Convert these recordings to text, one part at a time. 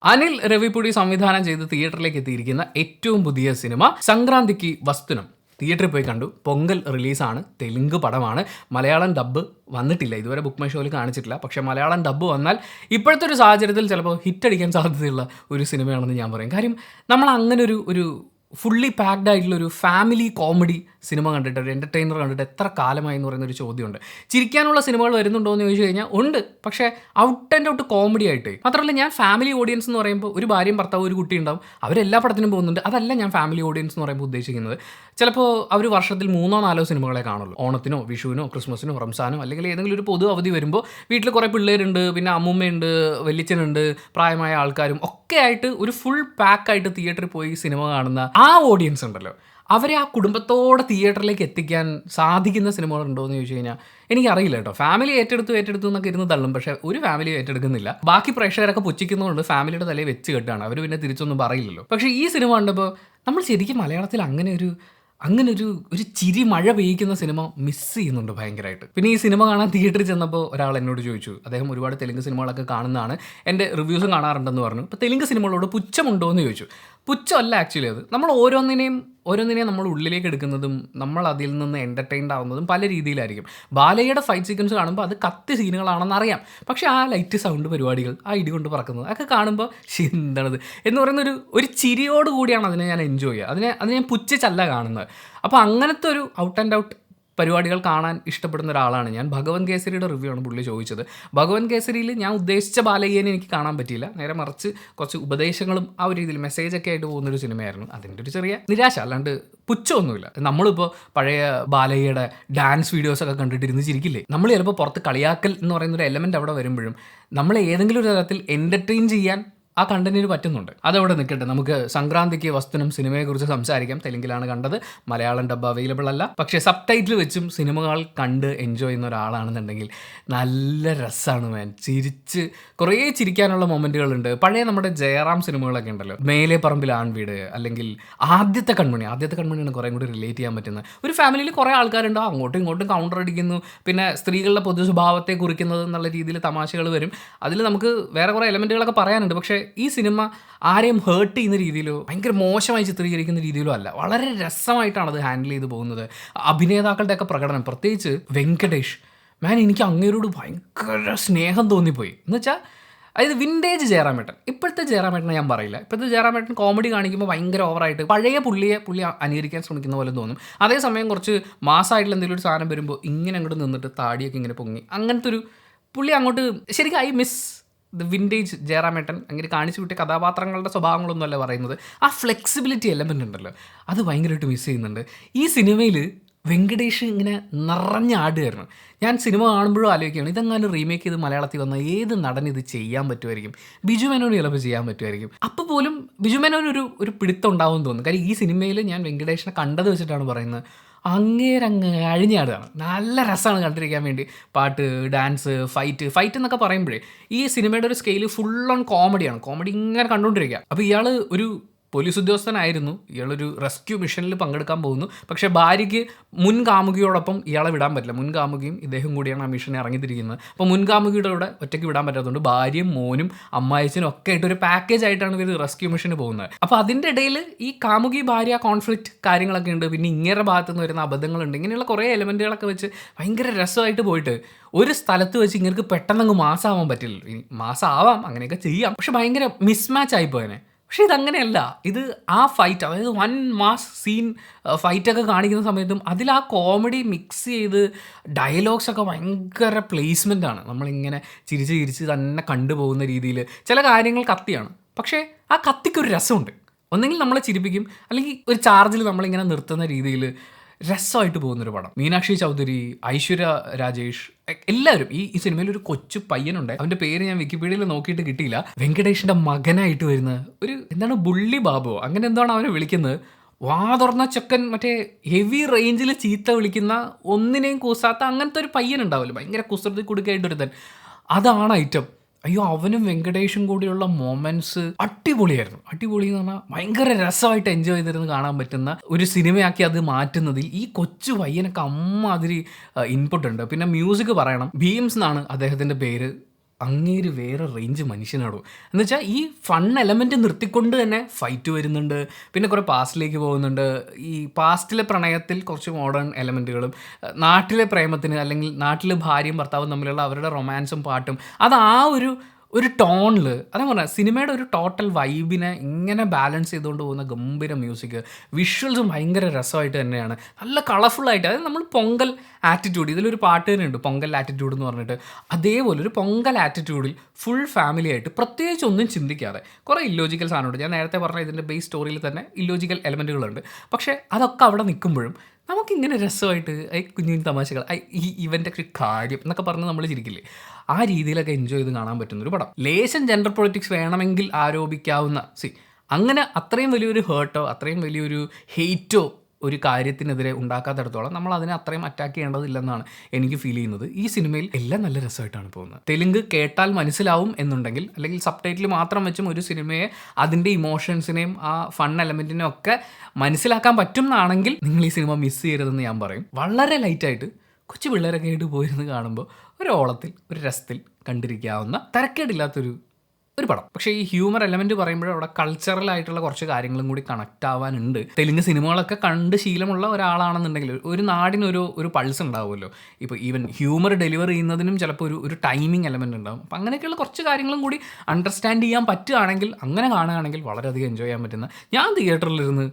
അനിൽ രവിപുടി സംവിധാനം ചെയ്ത് തിയേറ്ററിലേക്ക് എത്തിയിരിക്കുന്ന ഏറ്റവും പുതിയ സിനിമ സംക്രാന്തിക്ക് വസ്തുനം. തിയേറ്ററിൽ പോയി കണ്ടു. പൊങ്കൽ റിലീസാണ്. തെലുങ്ക് പടമാണ്. മലയാളം ഡബ്ബ് വന്നിട്ടില്ല, ഇതുവരെ ബുക്ക് മൈ ഷോയിൽ കാണിച്ചിട്ടില്ല. പക്ഷേ മലയാളം ഡബ്ബ് വന്നാൽ ഇപ്പോഴത്തെ ഒരു സാഹചര്യത്തിൽ ചിലപ്പോൾ ഹിറ്റടിക്കാൻ സാധ്യതയുള്ള ഒരു സിനിമയാണെന്ന് ഞാൻ പറയും. കാര്യം നമ്മൾ അങ്ങനെ ഒരു ഫുള്ളി പാക്ഡ് ആയിട്ടുള്ള ഒരു ഫാമിലി കോമഡി സിനിമ കണ്ടിട്ട്, ഒരു എൻ്റർടൈനർ കണ്ടിട്ട് എത്ര കാലമായി എന്ന് പറയുന്നൊരു ചോദ്യമുണ്ട്. ചിരിക്കാനുള്ള സിനിമകൾ വരുന്നുണ്ടോ എന്ന് ചോദിച്ചു കഴിഞ്ഞാൽ ഉണ്ട്, പക്ഷേ ഔട്ട് ആൻഡ് ഔട്ട് കോമഡി ആയിട്ട്. മാത്രമല്ല, ഞാൻ ഫാമിലി ഓഡിയൻസ് എന്ന് പറയുമ്പോൾ ഒരു ഭാര്യയും ഭർത്താവും ഒരു കുട്ടി ഉണ്ടാവും, അവരെല്ലാ പടത്തിനും പോകുന്നുണ്ട്. അതല്ല ഞാൻ ഫാമിലി ഓഡിയൻസ് എന്ന് പറയുമ്പോൾ ഉദ്ദേശിക്കുന്നത്. ചിലപ്പോൾ അവർ വർഷത്തിൽ 3-4 സിനിമകളെ കാണുള്ളൂ. ഓണത്തിനോ വിഷുവിനോ ക്രിസ്മസിനോ റംസാനോ അല്ലെങ്കിൽ ഏതെങ്കിലും ഒരു പൊതു അവധി വരുമ്പോൾ വീട്ടിൽ കുറേ പിള്ളേരുണ്ട്, പിന്നെ അമ്മൂമ്മയുണ്ട്, വല്യച്ഛനുണ്ട്, പ്രായമായ ആൾക്കാരും ഒക്കെ ആയിട്ട് ഒരു ഫുൾ പാക്കായിട്ട് തിയേറ്ററിൽ പോയി സിനിമ കാണുന്ന ആ ഓഡിയൻസ് ഉണ്ടല്ലോ, അവരെ ആ കുടുംബത്തോടെ തിയേറ്ററിലേക്ക് എത്തിക്കാൻ സാധിക്കുന്ന സിനിമകളുണ്ടോ എന്ന് ചോദിച്ചു കഴിഞ്ഞാൽ എനിക്കറിയില്ല കേട്ടോ. ഫാമിലി ഏറ്റെടുത്തു എന്നൊക്കെ ഇരുന്ന് തള്ളും, പക്ഷേ ഒരു ഫാമിലി ഏറ്റെടുക്കുന്നില്ല. ബാക്കി പ്രേക്ഷകരൊക്കെ പുച്ഛിക്കുന്നതുകൊണ്ട് ഫാമിലിയുടെ തലയിൽ വെച്ച് കെട്ടാണ്, അവർ പിന്നെ തിരിച്ചൊന്നും പറയില്ലല്ലോ. പക്ഷേ ഈ സിനിമ കണ്ടപ്പോൾ നമ്മൾ ശരിക്കും മലയാളത്തിൽ അങ്ങനെ ഒരു ചിരി മഴ പെയ്യിക്കുന്ന സിനിമ മിസ് ചെയ്യുന്നുണ്ട് ഭയങ്കരമായിട്ട്. പിന്നെ ഈ സിനിമ കാണാൻ തിയേറ്ററിൽ ചെന്നപ്പോൾ ഒരാൾ എന്നോട് ചോദിച്ചു, അദ്ദേഹം ഒരുപാട് തെലുങ്ക് സിനിമകളൊക്കെ കാണുന്നതാണ്, എൻ്റെ റിവ്യൂസും കാണാറുണ്ടെന്ന് പറഞ്ഞു. ഇപ്പോൾ തെലുങ്ക് സിനിമകളോട് പുച്ഛമുണ്ടോ എന്ന് ചോദിച്ചു. പുച്ഛമല്ല ആക്ച്വലി, അത് നമ്മൾ ഓരോന്നിനെയും നമ്മൾ ഉള്ളിലേക്ക് എടുക്കുന്നതും നമ്മൾ അതിൽ നിന്ന് എൻ്റർടൈൻഡ് ആവുന്നതും പല രീതിയിലായിരിക്കും. ബാലയുടെ ഫൈറ്റ് സീക്വൻസ് കാണുമ്പോൾ അത് കത്തി സീനുകളാണെന്ന് അറിയാം, പക്ഷേ ആ ലൈറ്റ് സൗണ്ട് പരിപാടികൾ, ആ ഇടി കൊണ്ട് പറക്കുന്നത് ഒക്കെ കാണുമ്പോൾ എന്താണത് എന്ന് പറയുന്ന ഒരു ചിരിയോട് കൂടിയാണ് അതിനെ ഞാൻ എൻജോയ് ചെയ്യുക. അത് ഞാൻ പുച്ഛിച്ചല്ല കാണുന്നത്. അപ്പോൾ അങ്ങനത്തെ ഒരു ഔട്ട് ആൻഡ് ഔട്ട് പരിപാടികൾ കാണാൻ ഇഷ്ടപ്പെടുന്ന ഒരാളാണ് ഞാൻ. ഭഗവൻ കേസരിയുടെ റിവ്യൂ ആണ് പുള്ളി ചോദിച്ചത്. ഭഗവൻ കേസരിയിൽ ഞാൻ ഉദ്ദേശിച്ച ബാലയ്യനെ എനിക്ക് കാണാൻ പറ്റിയില്ല. നേരെ മറിച്ച് കുറച്ച് ഉപദേശങ്ങളും ആ ഒരു രീതിയിൽ മെസ്സേജൊക്കെ ആയിട്ട് പോകുന്നൊരു സിനിമയായിരുന്നു. അതിൻ്റെ ഒരു ചെറിയ നിരാശ, അല്ലാണ്ട് പുച്ഛമൊന്നുമില്ല. നമ്മളിപ്പോൾ പഴയ ബാലയ്യയുടെ ഡാൻസ് വീഡിയോസൊക്കെ കണ്ടിട്ടിരുന്ന് ചിരിക്കില്ലേ, നമ്മൾ ചിലപ്പോൾ പുറത്ത് കളിയാക്കൽ എന്ന് പറയുന്നൊരു എലമെൻ്റ് അവിടെ വരുമ്പോഴും നമ്മളെ ഏതെങ്കിലും ഒരു തരത്തിൽ എൻ്റർടൈൻ ചെയ്യാൻ ആ കണ്ടന്റിന് പറ്റുന്നുണ്ട്. അതവിടെ നിൽക്കട്ടെ, നമുക്ക് സംക്രാന്തിക്ക് വസ്തുനം സിനിമയെക്കുറിച്ച് സംസാരിക്കാം. തെലുങ്കിലാണ് കണ്ടത്, മലയാളം ഡബ്ബ് അവൈലബിൾ അല്ല. പക്ഷേ സബ് ടൈറ്റിൽ വെച്ചും സിനിമകൾ കണ്ട് എൻജോയ് ചെയ്യുന്ന ഒരാളാണെന്നുണ്ടെങ്കിൽ നല്ല രസമാണ് മാൻ. കുറേ ചിരിക്കാനുള്ള മൊമെൻറ്റുകളുണ്ട്. പഴയ നമ്മുടെ ജയറാം സിനിമകളൊക്കെ ഉണ്ടല്ലോ, മേലെ പറമ്പിൽ ആൺവീട്, അല്ലെങ്കിൽ ആദ്യത്തെ കൺമണിയാണ് കുറേ കൂടി റിലേറ്റ് ചെയ്യാൻ പറ്റുന്നത്. ഒരു ഫാമിലിയിൽ കുറേ ആൾക്കാരുണ്ടോ, അങ്ങോട്ടും ഇങ്ങോട്ടും കൗണ്ടർ അടിക്കുന്നു, പിന്നെ സ്ത്രീകളുടെ പൊതു സ്വഭാവത്തെ കുറിക്കുന്നത് എന്നുള്ള രീതിയിൽ തമാശകൾ വരും. അതിൽ നമുക്ക് വേറെ കുറേ എലമെൻറ്റുകളൊക്കെ പറയാനുണ്ട്. പക്ഷേ ഈ സിനിമ ആരെയും ഹേർട്ട് ചെയ്യുന്ന രീതിയിലോ ഭയങ്കര മോശമായി ചിത്രീകരിക്കുന്ന രീതിയിലോ അല്ല. വളരെ രസമായിട്ടാണ് അത് ഹാൻഡിൽ ചെയ്ത് പോകുന്നത്. അഭിനേതാക്കളുടെയൊക്കെ പ്രകടനം, പ്രത്യേകിച്ച് വെങ്കടേഷ് മാൻ, എനിക്ക് അങ്ങേരോട് ഭയങ്കര സ്നേഹം തോന്നിപ്പോയി. എന്ന് വെച്ചാൽ അതായത് വിൻറ്റേജ് ജയറാമേട്ടൻ. ഇപ്പോഴത്തെ ജയറാമേട്ടനെ ഞാൻ പറയില്ല. ഇപ്പോഴത്തെ ജയറാമേട്ടൻ കോമഡി കാണിക്കുമ്പോൾ ഭയങ്കര ഓവറായിട്ട് പഴയ പുള്ളി അനുകരിക്കാൻ ശ്രമിക്കുന്ന പോലെ തോന്നും. അതേസമയം കുറച്ച് മാസമായിട്ടുള്ള എന്തെങ്കിലും ഒരു സാധനം വരുമ്പോൾ ഇങ്ങനെ അങ്ങോട്ട് നിന്നിട്ട് താടിയൊക്കെ ഇങ്ങനെ പൊങ്ങി, അങ്ങനത്തെ ഒരു പുള്ളി അങ്ങോട്ട് ശരിക്കും ഐ മിസ് ദ വിൻറ്റേജ് ജയറാമേട്ടൻ. അങ്ങനെ കാണിച്ചു വിട്ടിയ കഥാപാത്രങ്ങളുടെ സ്വഭാവങ്ങളൊന്നും അല്ല പറയുന്നത്, ആ ഫ്ലെക്സിബിലിറ്റി എലമെൻ്റ് ഉണ്ടല്ലോ, അത് ഭയങ്കരമായിട്ട് മിസ് ചെയ്യുന്നുണ്ട്. ഈ സിനിമയിൽ വെങ്കടേഷ് ഇങ്ങനെ നിറഞ്ഞാടുകയായിരുന്നു. ഞാൻ സിനിമ കാണുമ്പോഴും ആലോചിക്കുകയാണ്, ഇതെങ്ങാനും റീമേക്ക് ചെയ്ത് മലയാളത്തിൽ വന്ന ഏത് നടൻ ഇത് ചെയ്യാൻ പറ്റുമായിരിക്കും? ബിജു മേനോന് ചിലപ്പോൾ ചെയ്യാൻ പറ്റുമായിരിക്കും. അപ്പോൾ പോലും ബിജു മേനോന് ഒരു പിടുത്തം ഉണ്ടാവുമെന്ന് തോന്നുന്നു. കാര്യം ഈ സിനിമയിൽ ഞാൻ വെങ്കടേഷിനെ കണ്ടത് വെച്ചിട്ടാണ് പറയുന്നത്. അങ്ങേരങ്ങ് അഴിഞ്ഞാടുകയാണ്. നല്ല രസമാണ് കണ്ടിരിക്കാൻ വേണ്ടി. പാട്ട്, ഡാൻസ്, ഫൈറ്റ് എന്നൊക്കെ പറയുമ്പോഴേ ഈ സിനിമയുടെ ഒരു സ്കെയിൽ ഫുൾ ഓൺ കോമഡിയാണ്. കോമഡി ഇങ്ങനെ കണ്ടുകൊണ്ടിരിക്കുക. അപ്പോൾ ഇയാൾ ഒരു പോലീസ് ഉദ്യോഗസ്ഥനായിരുന്നു. ഇയാളൊരു റെസ്ക്യൂ മിഷനിൽ പങ്കെടുക്കാൻ പോകുന്നു. പക്ഷേ ഭാര്യയ്ക്ക് മുൻ കാമുകിയോടൊപ്പം ഇയാളെ വിടാൻ പറ്റില്ല. മുൻ കാമുകിയും ഇദ്ദേഹം കൂടിയാണ് ആ മിഷനെ ഇറങ്ങിത്തിരിക്കുന്നത്. അപ്പോൾ മുൻ കാമുകിയുടെ കൂടെ ഒറ്റയ്ക്ക് വിടാൻ പറ്റാത്തതുകൊണ്ട് ഭാര്യയും മോനും അമ്മായിച്ചനും ഒക്കെ ആയിട്ട് ഒരു പാക്കേജ് ആയിട്ടാണ് ഇവർ റെസ്ക്യൂ മിഷന് പോകുന്നത്. അപ്പോൾ അതിൻ്റെ ഇടയിൽ ഈ കാമുകി ഭാര്യ കോൺഫ്ലിക്റ്റ് കാര്യങ്ങളൊക്കെ ഉണ്ട്. പിന്നെ ഇങ്ങേറെ ഭാഗത്തു നിന്ന് വരുന്ന അബദ്ധങ്ങളുണ്ട്. ഇങ്ങനെയുള്ള കുറേ എലമെൻറ്റുകളൊക്കെ വെച്ച് ഭയങ്കര രസമായിട്ട് പോയിട്ട് ഒരു സ്ഥലത്ത് വെച്ച് ഇങ്ങനെ പെട്ടെന്നങ്ങ് മാസമാവാൻ പറ്റില്ല. മാസമാവാം, അങ്ങനെയൊക്കെ ചെയ്യാം, പക്ഷെ ഭയങ്കര മിസ്മാച്ച് ആയിപ്പോയനെ. പക്ഷേ ഇതങ്ങനെയല്ല. ഇത് ആ ഫൈറ്റ്, അതായത് 1 മാസ് സീൻ ഫൈറ്റൊക്കെ കാണിക്കുന്ന സമയത്തും അതിൽ ആ കോമഡി മിക്സ് ചെയ്ത് ഡയലോഗ്സൊക്കെ ഭയങ്കര പ്ലേസ്മെൻ്റാണ്. നമ്മളിങ്ങനെ ചിരിച്ച് തന്നെ കണ്ടുപോകുന്ന രീതിയിൽ ചില കാര്യങ്ങൾ കത്തിയാണ്. പക്ഷേ ആ കത്തിക്കൊരു രസമുണ്ട്. ഒന്നെങ്കിൽ നമ്മളെ ചിരിപ്പിക്കും, അല്ലെങ്കിൽ ഒരു ചാർജിൽ നമ്മളിങ്ങനെ നിർത്തുന്ന രീതിയിൽ രസമായിട്ട് പോകുന്നൊരു പടം. മീനാക്ഷി ചൗധരി, ഐശ്വര്യ രാജേഷ്, എല്ലാവരും. ഈ സിനിമയിൽ ഒരു കൊച്ചു പയ്യനുണ്ട്, അവൻ്റെ പേര് ഞാൻ വിക്കിപീഡിയയിൽ നോക്കിയിട്ട് കിട്ടിയില്ല. വെങ്കടേഷിൻ്റെ മകനായിട്ട് വരുന്ന എന്താണ് ബുള്ളി ബാബുവോ അങ്ങനെ എന്താണ് അവനെ വിളിക്കുന്നത്. വാ തുറന്ന ചെക്കൻ, മറ്റേ ഹെവി റേഞ്ചിൽ ചീത്ത വിളിക്കുന്ന, ഒന്നിനെയും കൂസാത്ത അങ്ങനത്തെ ഒരു പയ്യനുണ്ടാവില്ല, ഭയങ്കര കുസൃതി കൊടുക്കായിട്ടൊരുത്തൻ. അതാണ് ഐറ്റം. അയ്യോ, അവനും വെങ്കടേഷും കൂടിയുള്ള മൊമെൻറ്റ്സ് അടിപൊളിയായിരുന്നു. അടിപൊളി എന്ന് പറഞ്ഞാൽ ഭയങ്കര രസമായിട്ട് എൻജോയ് ചെയ്തിരുന്ന് കാണാൻ പറ്റുന്ന ഒരു സിനിമയാക്കി അത് മാറ്റുന്നതിൽ ഈ കൊച്ചു പയ്യനൊക്കെ അമ്മാതിരി ഇൻപുട്ട് ഉണ്ട്. പിന്നെ മ്യൂസിക് പറയണം, ഭീംസ് എന്നാണ് അദ്ദേഹത്തിൻ്റെ പേര്. അങ്ങേര് വേറെ റേഞ്ച് മനുഷ്യനാടോ. എന്ന് വെച്ചാൽ ഈ ഫൺ എലമെൻറ്റ് നിർത്തിക്കൊണ്ട് തന്നെ ഫൈറ്റ് വരുന്നുണ്ട്, പിന്നെ കുറേ പാസ്റ്റിലേക്ക് പോകുന്നുണ്ട്. ഈ പാസ്റ്റിലെ പ്രണയത്തിൽ കുറച്ച് മോഡേൺ എലമെൻറ്റുകളും നാട്ടിലെ പ്രേമത്തിന് അല്ലെങ്കിൽ നാട്ടിലെ ഭാര്യയും ഭർത്താവും തമ്മിലുള്ള അവരുടെ റൊമാൻസും പാട്ടും അത് ആ ഒരു ടോണിൽ അതേ പറഞ്ഞാൽ സിനിമയുടെ ഒരു ടോട്ടൽ വൈബിനെ ഇങ്ങനെ ബാലൻസ് ചെയ്തുകൊണ്ട് പോകുന്ന ഗംഭീര മ്യൂസിക്, വിഷ്വൽസും ഭയങ്കര രസമായിട്ട് തന്നെയാണ്, നല്ല കളർഫുള്ളായിട്ട്. അതായത് നമ്മൾ പൊങ്കൽ ആറ്റിറ്റ്യൂഡ്, ഇതിലൊരു പാട്ട് തന്നെയുണ്ട് പൊങ്കൽ ആറ്റിറ്റ്യൂഡ് എന്ന് പറഞ്ഞിട്ട്. അതേപോലെ ഒരു പൊങ്കൽ ആറ്റിറ്റ്യൂഡിൽ ഫുൾ ഫാമിലി ആയിട്ട് പ്രത്യേകിച്ച് ഒന്നും ചിന്തിക്കാതെ കുറേ ഇല്ലോജിക്കൽ സാധനമുണ്ട്. ഞാൻ നേരത്തെ പറഞ്ഞ ഇതിൻ്റെ ബേസ് സ്റ്റോറിയിൽ തന്നെ ഇല്ലോജിക്കൽ എലമെൻറ്റുകളുണ്ട്. പക്ഷേ അതൊക്കെ അവിടെ നിൽക്കുമ്പോഴും നമുക്കിങ്ങനെ രസമായിട്ട് കുഞ്ഞു തമാശകൾ, ഇവൻ്റെ ഒരു കാര്യം എന്നൊക്കെ പറഞ്ഞ് നമ്മൾ ചിരിക്കില്ലേ, ആ രീതിയിലൊക്കെ എൻജോയ് ചെയ്ത് കാണാൻ പറ്റുന്നൊരു പടം. ലേശം ജെൻഡർ പൊളിറ്റിക്സ് വേണമെങ്കിൽ ആരോപിക്കാവുന്ന അങ്ങനെ അത്രയും വലിയൊരു ഹേർട്ടോ അത്രയും വലിയൊരു ഹെയ്റ്റോ ഒരു കാര്യത്തിനെതിരെ ഉണ്ടാക്കാത്തടത്തോളം നമ്മൾ അതിനെ അത്രയും അറ്റാക്ക് ചെയ്യേണ്ടതില്ലെന്നാണ് എനിക്ക് ഫീൽ ചെയ്യുന്നത്. ഈ സിനിമയിൽ എല്ലാം നല്ല രസമായിട്ടാണ് പോകുന്നത്. തെലുങ്ക് കേട്ടാൽ മനസ്സിലാവും എന്നുണ്ടെങ്കിൽ, അല്ലെങ്കിൽ സബ് ടൈറ്റിൽ മാത്രം വെച്ചും ഒരു സിനിമയെ അതിൻ്റെ ഇമോഷൻസിനെയും ആ ഫൺ എലമെൻറ്റിനെയും ഒക്കെ മനസ്സിലാക്കാൻ പറ്റും എന്നാണെങ്കിൽ നിങ്ങൾ ഈ സിനിമ മിസ് ചെയ്യരുതെന്ന് ഞാൻ പറയും. വളരെ ലൈറ്റായിട്ട് കൊച്ചു പിള്ളേരൊക്കെ ആയിട്ട് പോയിരുന്ന് കാണുമ്പോൾ ഒരു ഓളത്തിൽ ഒരു രസത്തിൽ കണ്ടിരിക്കാവുന്ന തരക്കേടില്ലാത്തൊരു പടം. പക്ഷേ ഈ ഹ്യൂമർ എലമെൻറ്റ് പറയുമ്പോൾ അവിടെ കൾച്ചറലായിട്ടുള്ള കുറച്ച് കാര്യങ്ങളും കൂടി കണക്റ്റ് ആവാനുണ്ട്. തെലുങ്ക് സിനിമകളൊക്കെ കണ്ട് ശീലമുള്ള ഒരാളാണെന്നുണ്ടെങ്കിൽ ഒരു നാടിനൊരു പൾസ് ഉണ്ടാവുമല്ലോ. ഇപ്പോൾ ഈവൻ ഹ്യൂമർ ഡെലിവർ ചെയ്യുന്നതിനും ചിലപ്പോൾ ഒരു ടൈമിംഗ് എലമെൻറ്റ് ഉണ്ടാവും. അപ്പം അങ്ങനെയൊക്കെയുള്ള കുറച്ച് കാര്യങ്ങളും കൂടി അണ്ടർസ്റ്റാൻഡ് ചെയ്യാൻ പറ്റുകയാണെങ്കിൽ, അങ്ങനെ കാണുകയാണെങ്കിൽ വളരെയധികം എൻജോയ് ചെയ്യാൻ പറ്റുന്ന. ഞാൻ തിയേറ്ററിലിരുന്ന്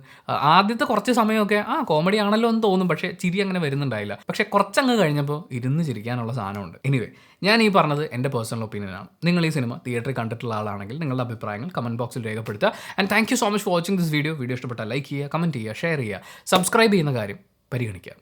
ആദ്യത്തെ കുറച്ച് സമയമൊക്കെ കോമഡി ആണല്ലോ എന്ന് തോന്നും, പക്ഷേ ചിരി അങ്ങനെ വരുന്നുണ്ടായില്ല. പക്ഷേ കുറച്ചങ്ങ് കഴിഞ്ഞപ്പോൾ ഇരുന്ന് ചിരിക്കാനുള്ള സാധനമുണ്ട്. എനിവേ, ഞാൻ ഈ പറഞ്ഞത് എൻ്റെ പേഴ്സണൽ ഒപ്പീനിയനാണ്. നിങ്ങൾ ഈ സിനിമ തിയേറ്ററിൽ കണ്ടിട്ടുള്ള ആളാണെങ്കിൽ നിങ്ങളുടെ അഭിപ്രായങ്ങൾ കമൻറ്റ് ബോക്സിൽ രേഖപ്പെടുത്തുക. And thank you so much for watching this video. Video ഇഷ്ടപ്പെട്ടാൽ ലൈക്ക് ചെയ്യുക, കമൻറ്റ് ചെയ്യുക, ഷെയർ ചെയ്യുക, സബ്സ്ക്രൈബ് ചെയ്യുന്ന കാര്യം പരിഗണിക്കുക.